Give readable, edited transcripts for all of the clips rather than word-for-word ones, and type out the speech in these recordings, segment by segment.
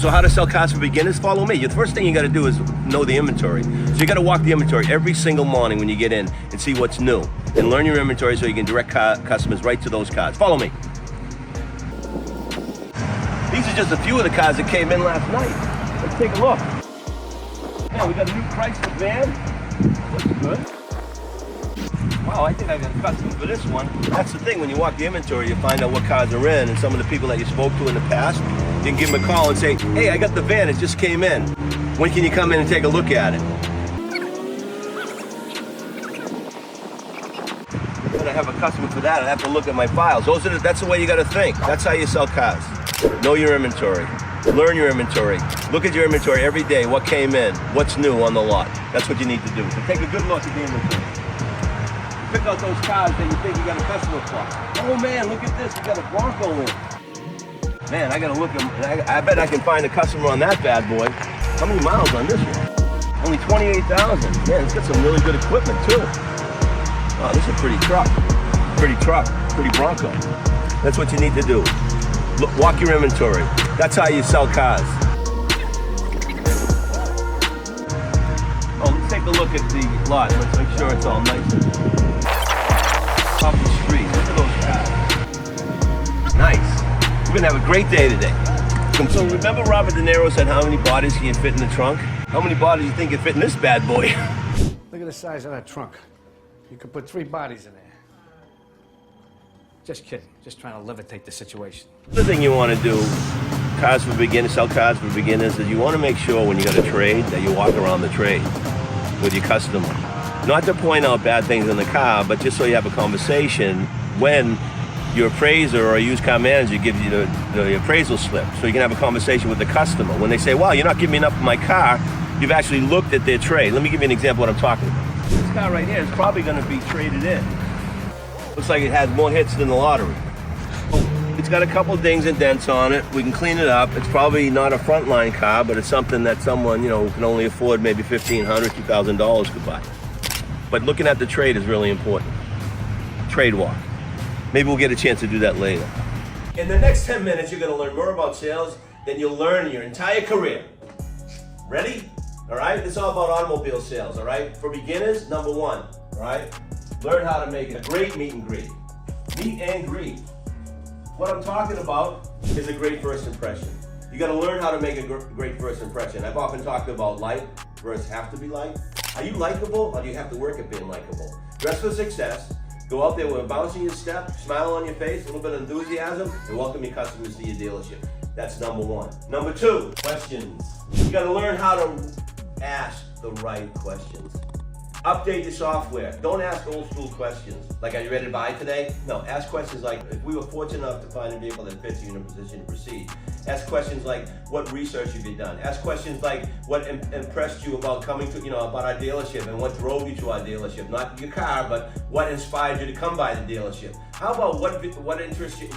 So how to sell cars for beginners? Follow me. The first thing you got to do is know the inventory. So you got to walk the inventory every single morning when you get in and see what's new. And learn your inventory so you can direct customers right to those cars. Follow me. These are just a few of the cars that came in last night. Let's take a look. Yeah, we got a new Chrysler van. Looks good. Wow, I think I got a customer for this one. That's the thing, when you walk the inventory, you find out what cars are in, and some of the people that you spoke to in the past, you can give them a call and say, hey, I got the van, it just came in. When can you come in and take a look at it? When I have a customer for that, I have to look at my files. That's the way you got to think. That's how you sell cars. Know your inventory. Learn your inventory. Look at your inventory every day. What came in? What's new on the lot? That's what you need to do. So take a good look at the inventory. Pick out those cars that you think you got a customer for. Oh man, look at this. You got a Bronco in. Man, I got to look at. I bet I can find a customer on that bad boy. How many miles on this one? Only 28,000. Man, it's got some really good equipment too. Oh, this is a pretty truck. Pretty Bronco. That's what you need to do. Look, walk your inventory. That's how you sell cars. Oh, let's take a look at the lot. Let's make sure it's all nice and off the street. Look at those cars. Nice. We're gonna have a great day today. So remember Robert De Niro said how many bodies can fit in the trunk? How many bodies do you think can fit in this bad boy? Look at the size of that trunk. You could put 3 bodies in there. Just kidding. Just trying to levitate the situation. The thing you want to do, cars for beginners, sell cars for beginners, is you want to make sure when you got a trade that you walk around the trade with your customer. Not to point out bad things in the car, but just so you have a conversation when your appraiser or used car manager gives you the appraisal slip. So you can have a conversation with the customer. When they say, well, you're not giving me enough for my car, you've actually looked at their trade. Let me give you an example of what I'm talking about. This car right here is probably going to be traded in. Looks like it has more hits than the lottery. It's got a couple dings and dents on it. We can clean it up. It's probably not a frontline car, but it's something that someone, who can only afford maybe $1,500, $2,000 could buy. But looking at the trade is really important. Trade walk. Maybe we'll get a chance to do that later. In the next 10 minutes, you're going to learn more about sales than you'll learn in your entire career. Ready? All right? This is all about automobile sales, all right? For beginners, number 1, all right? Learn how to make a great meet and greet. Meet and greet. What I'm talking about is a great first impression. You got to learn how to make a great first impression. I've often talked about like versus have to be liked. Are you likable, or do you have to work at being likable? Dress for success. Go out there with a bounce in your step, smile on your face, a little bit of enthusiasm, and welcome your customers to your dealership. That's number 1. Number 2, questions. You got to learn how to ask the right questions. Update your software. Don't ask old school questions. Like, are you ready to buy today? No, ask questions like, if we were fortunate enough to find a vehicle that fits you in a position to proceed. Ask questions like, what research have you done? Ask questions like, what impressed you about coming to, about our dealership, and what drove you to our dealership? Not your car, but what inspired you to come by the dealership? How about what interests you,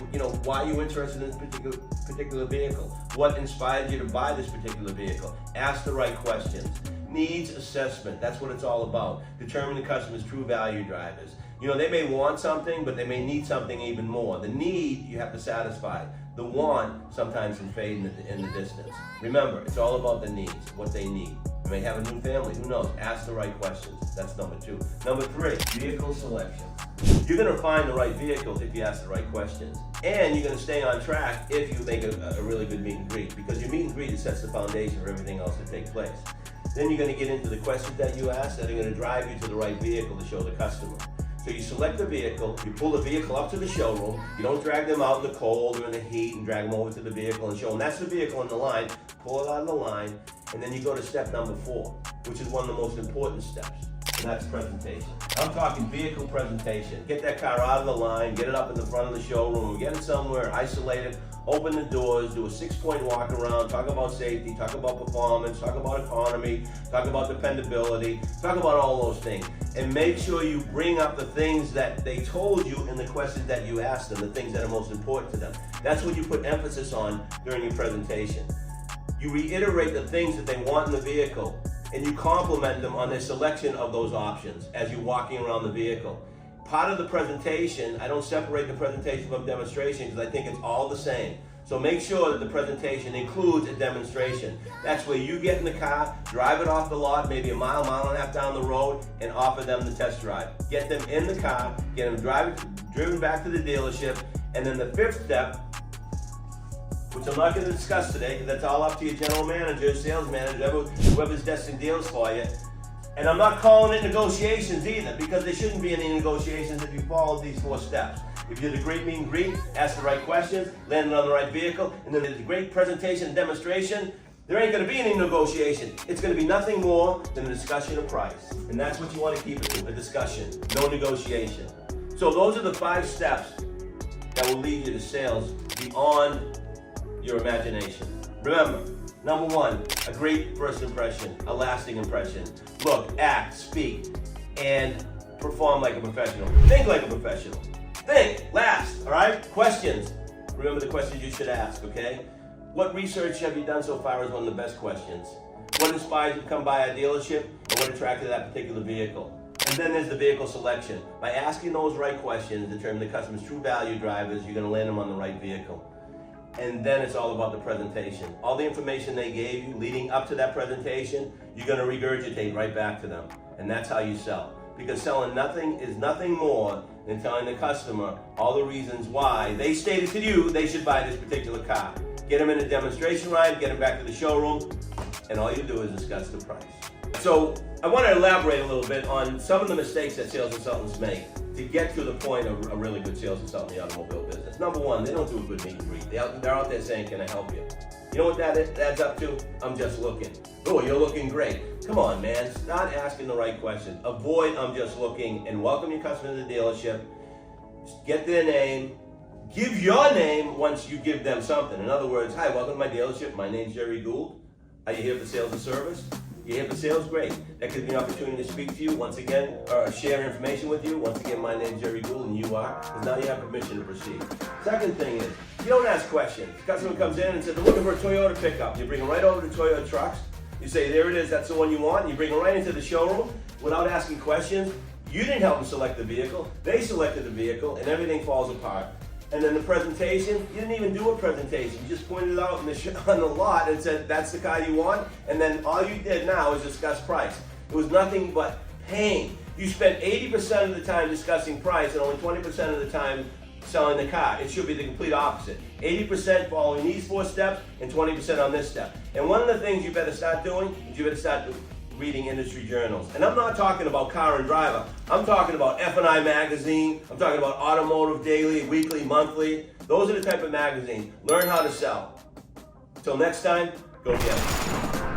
why you interested in this particular vehicle? What inspired you to buy this particular vehicle? Ask the right questions. Needs assessment, that's what it's all about. Determine the customer's true value drivers. They may want something, but they may need something even more. The need, you have to satisfy. The want sometimes can fade in the distance. Remember, it's all about the needs, what they need. You may have a new family, who knows? Ask the right questions. That's number 2. Number 3, vehicle selection. You're going to find the right vehicle if you ask the right questions. And you're going to stay on track if you make a really good meet and greet, because your meet and greet sets the foundation for everything else to take place. Then you're going to get into the questions that you ask that are going to drive you to the right vehicle to show the customer. So you select the vehicle, you pull the vehicle up to the showroom, you don't drag them out in the cold or in the heat and drag them over to the vehicle and show them that's the vehicle on the line, pull it out of the line, and then you go to step number 4, which is one of the most important steps, and that's presentation. I'm talking vehicle presentation. Get that car out of the line, get it up in the front of the showroom, get it somewhere, isolate it, open the doors, do a 6-point walk around, talk about safety, talk about performance, talk about economy, talk about dependability, talk about all those things. And make sure you bring up the things that they told you in the questions that you asked them, the things that are most important to them. That's what you put emphasis on during your presentation. You reiterate the things that they want in the vehicle, and you compliment them on their selection of those options as you're walking around the vehicle. Part of the presentation, I don't separate the presentation from demonstration because I think it's all the same. So make sure that the presentation includes a demonstration. That's where you get in the car, drive it off the lot, maybe a mile, mile and a half down the road, and offer them the test drive. Get them in the car, get them driven back to the dealership, and then the fifth step, which I'm not going to discuss today, because that's all up to your general manager, sales manager, whoever's destined deals for you. And I'm not calling it negotiations either, because there shouldn't be any negotiations if you follow these 4 steps. If you did a great meet and greet, ask the right questions, landed on the right vehicle, and then there's a great presentation and demonstration, there ain't going to be any negotiation. It's going to be nothing more than a discussion of price. And that's what you want to keep it to, a discussion, no negotiation. So those are the 5 steps that will lead you to sales beyond your imagination. Remember, number 1, a great first impression, a lasting impression. Look, act, speak, and perform like a professional. Think like a professional. Think, last, all right? Questions. Remember the questions you should ask, okay? What research have you done so far is one of the best questions. What inspired you to come by a dealership, and what attracted that particular vehicle? And then there's the vehicle selection. By asking those right questions, determine the customer's true value drivers, you're gonna land them on the right vehicle. And then it's all about the presentation. All the information they gave you leading up to that presentation, you're gonna regurgitate right back to them. And that's how you sell. Because selling nothing is nothing more than telling the customer all the reasons why they stated to you they should buy this particular car. Get them in a demonstration ride, get them back to the showroom, and all you do is discuss the price. So I want to elaborate a little bit on some of the mistakes that sales consultants make to get to the point of a really good sales consultant in the automobile business. Number 1, they don't do a good meet and greet. They're out there saying, can I help you? You know what that adds up to? I'm just looking. Oh, you're looking great. Come on, man. Start asking the right questions. Avoid I'm just looking and welcome your customer to the dealership. Get their name. Give your name once you give them something. In other words, hi, welcome to my dealership. My name's Gerry Gould. Are you here for sales and service? You're here for sales? Great. That gives me an opportunity to speak to you once again, or share information with you. Once again, my name's Gerry Gould and you are, because now you have permission to proceed. Second thing is, you don't ask questions. The customer comes in and says, they're looking for a Toyota pickup. You bring them right over to Toyota Trucks. You say, there it is, that's the one you want. You bring them right into the showroom without asking questions. You didn't help them select the vehicle. They selected the vehicle, and everything falls apart. And then the presentation, you didn't even do a presentation. You just pointed it out on the lot and said, that's the car you want. And then all you did now is discuss price. It was nothing but pain. You spent 80% of the time discussing price and only 20% of the time selling the car. It should be the complete opposite. 80% following these 4 steps and 20% on this step. And one of the things you better start doing is you better start reading industry journals. And I'm not talking about Car and Driver. I'm talking about F&I Magazine. I'm talking about Automotive Daily, Weekly, Monthly. Those are the type of magazines. Learn how to sell. Until next time, go get it.